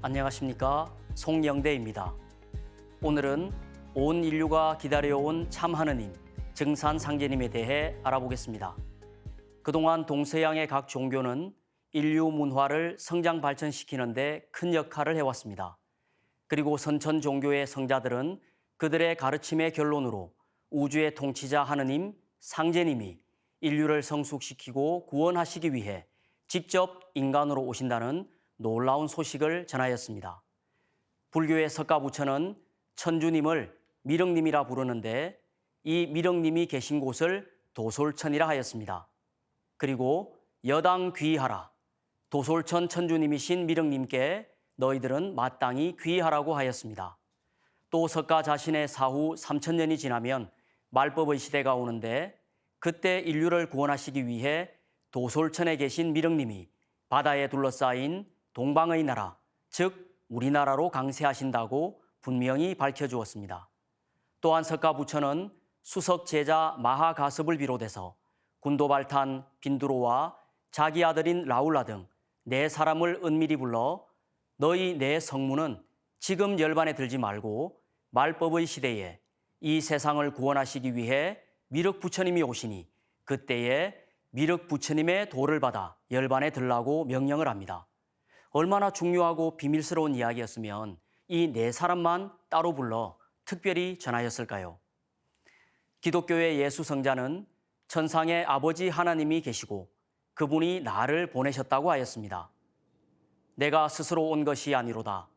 안녕하십니까? 송영대입니다. 오늘은 온 인류가 기다려온 참 하느님, 증산 상제님에 대해 알아보겠습니다. 그동안 동서양의 각 종교는 인류 문화를 성장 발전시키는 데 큰 역할을 해왔습니다. 그리고 선천 종교의 성자들은 그들의 가르침의 결론으로 우주의 통치자 하느님, 상제님이 인류를 성숙시키고 구원하시기 위해 직접 인간으로 오신다는 놀라운 소식을 전하였습니다. 불교의 석가부처는 천주님을 미륵님이라 부르는데 이 미륵님이 계신 곳을 도솔천이라 하였습니다. 그리고 여당 귀하라, 도솔천 천주님이신 미륵님께 너희들은 마땅히 귀하라고 하였습니다. 또 석가 자신의 사후 3000년이 지나면 말법의 시대가 오는데 그때 인류를 구원하시기 위해 도솔천에 계신 미륵님이 바다에 둘러싸인 동방의 나라, 즉 우리나라로 강세하신다고 분명히 밝혀주었습니다. 또한 석가부처는 수석 제자 마하가섭을 비롯해서 군도발탄 빈두로와 자기 아들인 라울라 등 4사람을 은밀히 불러 너희 네 성문은 지금 열반에 들지 말고 말법의 시대에 이 세상을 구원하시기 위해 미륵부처님이 오시니 그때에 미륵부처님의 도를 받아 열반에 들라고 명령을 합니다. 얼마나 중요하고 비밀스러운 이야기였으면 이 4사람만 따로 불러 특별히 전하였을까요? 기독교의 예수 성자는 천상의 아버지 하나님이 계시고 그분이 나를 보내셨다고 하였습니다. 내가 스스로 온 것이 아니로다.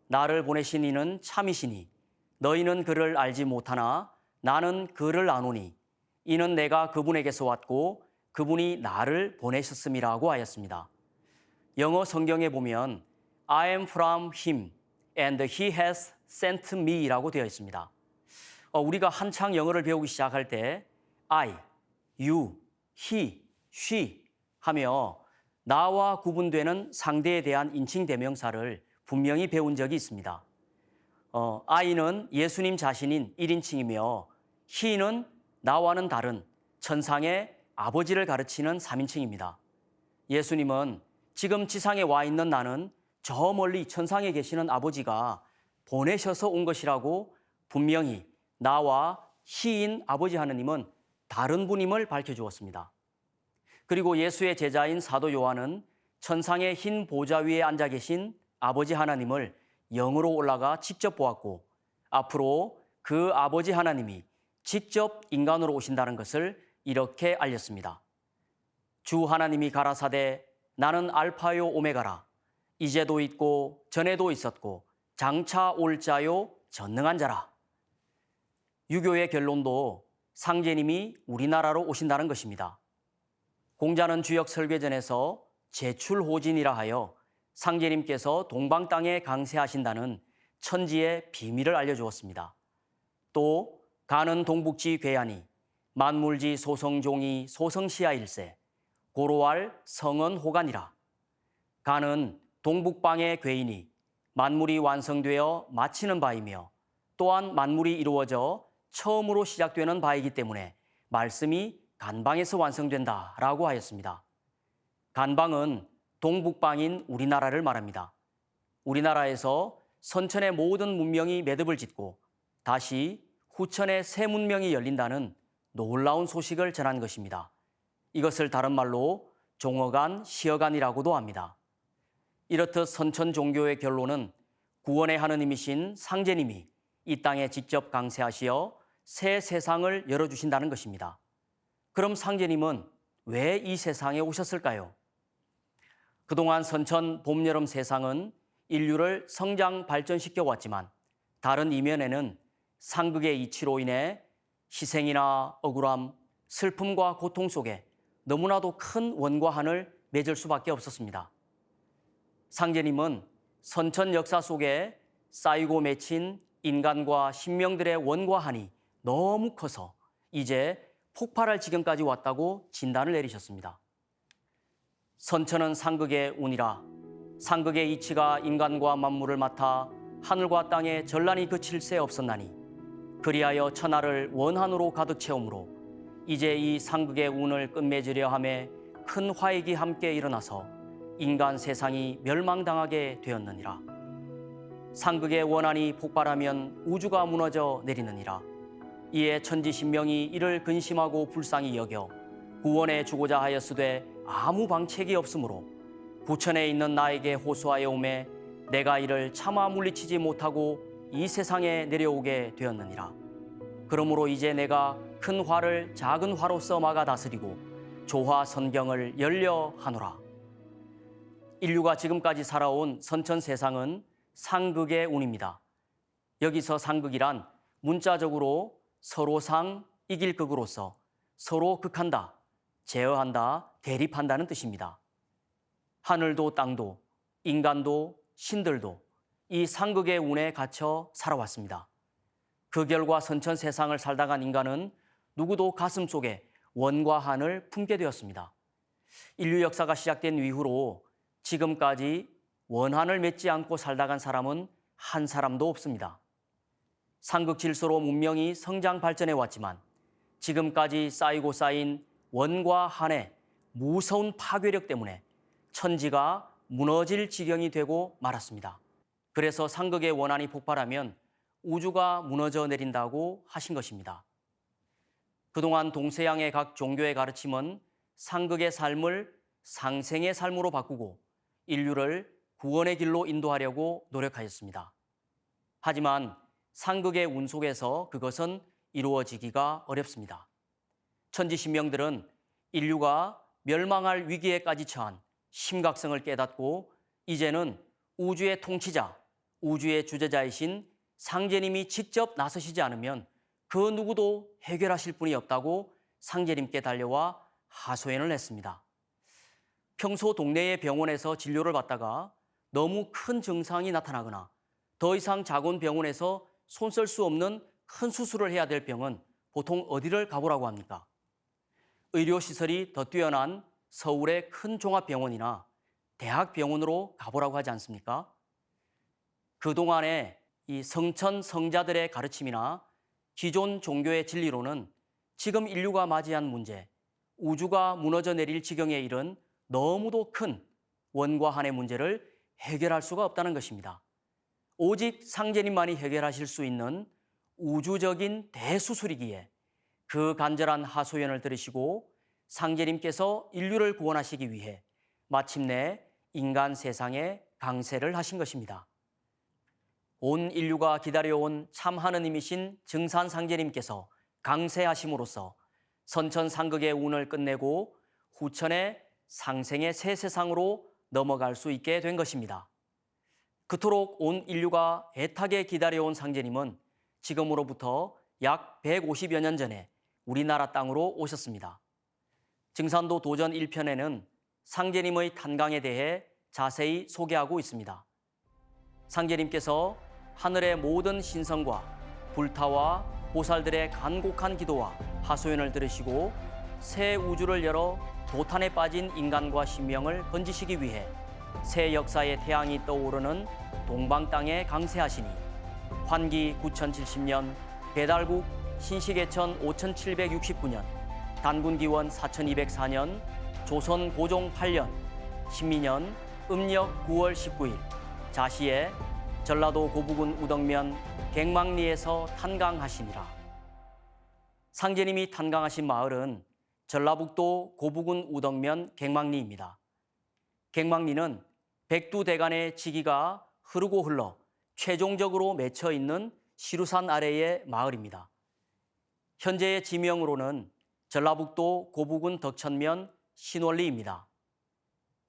나를 보내신 이는 참이시니 너희는 그를 알지 못하나 나는 그를 아노니 이는 내가 그분에게서 왔고 그분이 나를 보내셨음이라고 하였습니다. 영어 성경에 보면 I am from him and he has sent me라고 되어 있습니다. 우리가 한창 영어를 배우기 시작할 때 I, you, he, she 하며 나와 구분되는 상대에 대한 인칭 대명사를 분명히 배운 적이 있습니다. I는 예수님 자신인 1인칭이며 he는 나와는 다른 천상의 아버지를 가르치는 3인칭입니다. 예수님은 지금 지상에 와 있는 나는 저 멀리 천상에 계시는 아버지가 보내셔서 온 것이라고 분명히 나와 he인 아버지 하느님은 다른 분임을 밝혀주었습니다. 그리고 예수의 제자인 사도 요한은 천상의 흰 보좌 위에 앉아 계신 아버지 하나님을 영으로 올라가 직접 보았고 앞으로 그 아버지 하나님이 직접 인간으로 오신다는 것을 이렇게 알렸습니다. 주 하나님이 가라사대 나는 알파요 오메가라. 이제도 있고 전에도 있었고 장차 올 자요 전능한 자라. 유교의 결론도 상제님이 우리나라로 오신다는 것입니다. 공자는 주역 설괴전에서 제출호진이라 하여 상제님께서 동방 땅에 강세하신다는 천지의 비밀을 알려주었습니다. 또 가는 동북지 괴야니 만물지 소성종이 소성시야일세 고로할 성은 호간이라. 가는 동북방의 괴인이 만물이 완성되어 마치는 바이며 또한 만물이 이루어져 처음으로 시작되는 바이기 때문에 말씀이 간방에서 완성된다라고 하였습니다. 간방은 동북방인 우리나라를 말합니다. 우리나라에서 선천의 모든 문명이 매듭을 짓고 다시 후천의 새 문명이 열린다는 놀라운 소식을 전한 것입니다. 이것을 다른 말로 종어간, 시어간이라고도 합니다. 이렇듯 선천 종교의 결론은 구원의 하느님이신 상제님이 이 땅에 직접 강세하시어 새 세상을 열어주신다는 것입니다. 그럼 상제님은 왜 이 세상에 오셨을까요? 그동안 선천 봄, 여름 세상은 인류를 성장 발전시켜 왔지만 다른 이면에는 상극의 이치로 인해 희생이나 억울함, 슬픔과 고통 속에 너무나도 큰 원과 한을 맺을 수밖에 없었습니다. 상제님은 선천 역사 속에 쌓이고 맺힌 인간과 신명들의 원과 한이 너무 커서 이제 폭발할 지경까지 왔다고 진단을 내리셨습니다. 선천은 상극의 운이라 상극의 이치가 인간과 만물을 맡아 하늘과 땅에 전란이 그칠 새 없었나니 그리하여 천하를 원한으로 가득 채우므로 이제 이 상극의 운을 끝맺으려 함에 큰 화익이 함께 일어나서 인간 세상이 멸망당하게 되었느니라. 상극의 원한이 폭발하면 우주가 무너져 내리느니라. 이에 천지신명이 이를 근심하고 불쌍히 여겨 구원해 주고자 하였으되 아무 방책이 없으므로 부천에 있는 나에게 호소하여 오매 내가 이를 차마 물리치지 못하고 이 세상에 내려오게 되었느니라. 그러므로 이제 내가 큰 화를 작은 화로서 막아 다스리고 조화 선경을 열려 하노라. 인류가 지금까지 살아온 선천 세상은 상극의 운입니다. 여기서 상극이란 문자적으로 서로 상, 이길 극으로서 서로 극한다, 제어한다, 대립한다는 뜻입니다. 하늘도 땅도 인간도 신들도 이 상극의 운에 갇혀 살아왔습니다. 그 결과 선천 세상을 살다 간 인간은 누구도 가슴 속에 원과 한을 품게 되었습니다. 인류 역사가 시작된 이후로 지금까지 원한을 맺지 않고 살다 간 사람은 한 사람도 없습니다. 상극 질서로 문명이 성장 발전해 왔지만 지금까지 쌓이고 쌓인 원과 한의 무서운 파괴력 때문에 천지가 무너질 지경이 되고 말았습니다. 그래서 상극의 원한이 폭발하면 우주가 무너져 내린다고 하신 것입니다. 그동안 동서양의 각 종교의 가르침은 상극의 삶을 상생의 삶으로 바꾸고 인류를 구원의 길로 인도하려고 노력하였습니다. 하지만 상극의 운 속에서 그것은 이루어지기가 어렵습니다. 천지신명들은 인류가 멸망할 위기에까지 처한 심각성을 깨닫고 이제는 우주의 통치자, 우주의 주재자이신 상제님이 직접 나서시지 않으면 그 누구도 해결하실 분이 없다고 상제님께 달려와 하소연을 했습니다. 평소 동네의 병원에서 진료를 받다가 너무 큰 증상이 나타나거나 더 이상 작은 병원에서 손 쓸 수 없는 큰 수술을 해야 될 병은 보통 어디를 가보라고 합니까? 의료시설이 더 뛰어난 서울의 큰 종합병원이나 대학병원으로 가보라고 하지 않습니까? 그동안의 이 성천 성자들의 가르침이나 기존 종교의 진리로는 지금 인류가 맞이한 문제, 우주가 무너져 내릴 지경에 이른 너무도 큰 원과 한의 문제를 해결할 수가 없다는 것입니다. 오직 상제님만이 해결하실 수 있는 우주적인 대수술이기에 그 간절한 하소연을 들으시고 상제님께서 인류를 구원하시기 위해 마침내 인간 세상에 강세를 하신 것입니다. 온 인류가 기다려온 참 하느님이신 증산 상제님께서 강세하심으로써 선천 상극의 운을 끝내고 후천의 상생의 새 세상으로 넘어갈 수 있게 된 것입니다. 그토록 온 인류가 애타게 기다려온 상제님은 지금으로부터 약 150여 년 전에 우리나라 땅으로 오셨습니다. 증산도 도전 1편에는 상제님의 탄광에 대해 자세히 소개하고 있습니다. 상제님께서 하늘의 모든 신성과 불타와 보살들의 간곡한 기도와 하소연을 들으시고 새 우주를 열어 도탄에 빠진 인간과 신명을 건지시기 위해 새 역사의 태양이 떠오르는 동방 땅에 강세하시니 환기 9070년, 배달국 신시계천 5769년, 단군기원 4204년, 조선 고종 8년, 신민년 음력 9월 19일 자시에 전라도 고부군 우덕면 갱망리에서 탄강하시니라. 상제님이 탄강하신 마을은 전라북도 고부군 우덕면 갱망리입니다. 갱망리는 백두대간의 지기가 흐르고 흘러 최종적으로 맺혀 있는 시루산 아래의 마을입니다. 현재의 지명으로는 전라북도 고부군 덕천면 신월리입니다.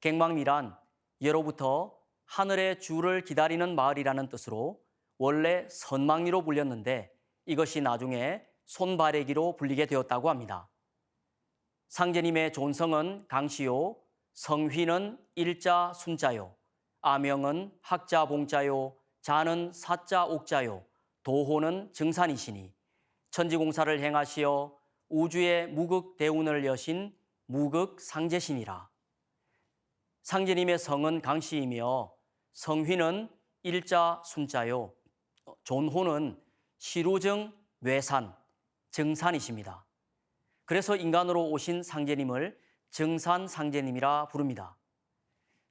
갱망리란 예로부터 하늘의 주를 기다리는 마을이라는 뜻으로 원래 선망리로 불렸는데 이것이 나중에 손바래기로 불리게 되었다고 합니다. 상제님의 존성은 강시요, 성휘는 일자 순자요, 아명은 학자 봉자요, 자는 사자 옥자요, 도호는 증산이시니 천지공사를 행하시어 우주의 무극 대운을 여신 무극 상제신이라. 상제님의 성은 강씨이며 성휘는 일자 순자요, 존호는 시루증 외산, 증산이십니다. 그래서 인간으로 오신 상제님을 증산 상제님이라 부릅니다.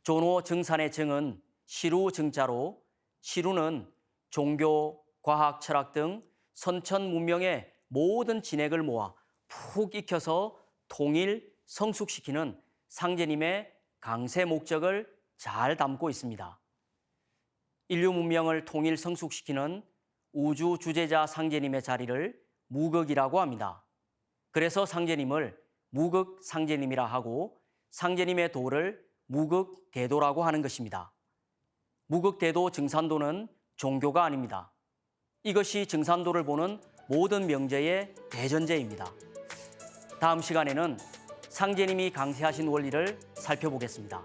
존호 증산의 증은 시루 증자로 시루는 종교, 과학, 철학 등 선천 문명의 모든 진액을 모아 푹 익혀서 통일, 성숙시키는 상제님의 강세 목적을 잘 담고 있습니다. 인류 문명을 통일 성숙시키는 우주 주제자 상제님의 자리를 무극이라고 합니다. 그래서 상제님을 무극 상제님이라 하고 상제님의 도를 무극 대도라고 하는 것입니다. 무극 대도 증산도는 종교가 아닙니다. 이것이 증산도를 보는 모든 명제의 대전제입니다. 다음 시간에는 상제님이 강세하신 원리를 살펴보겠습니다.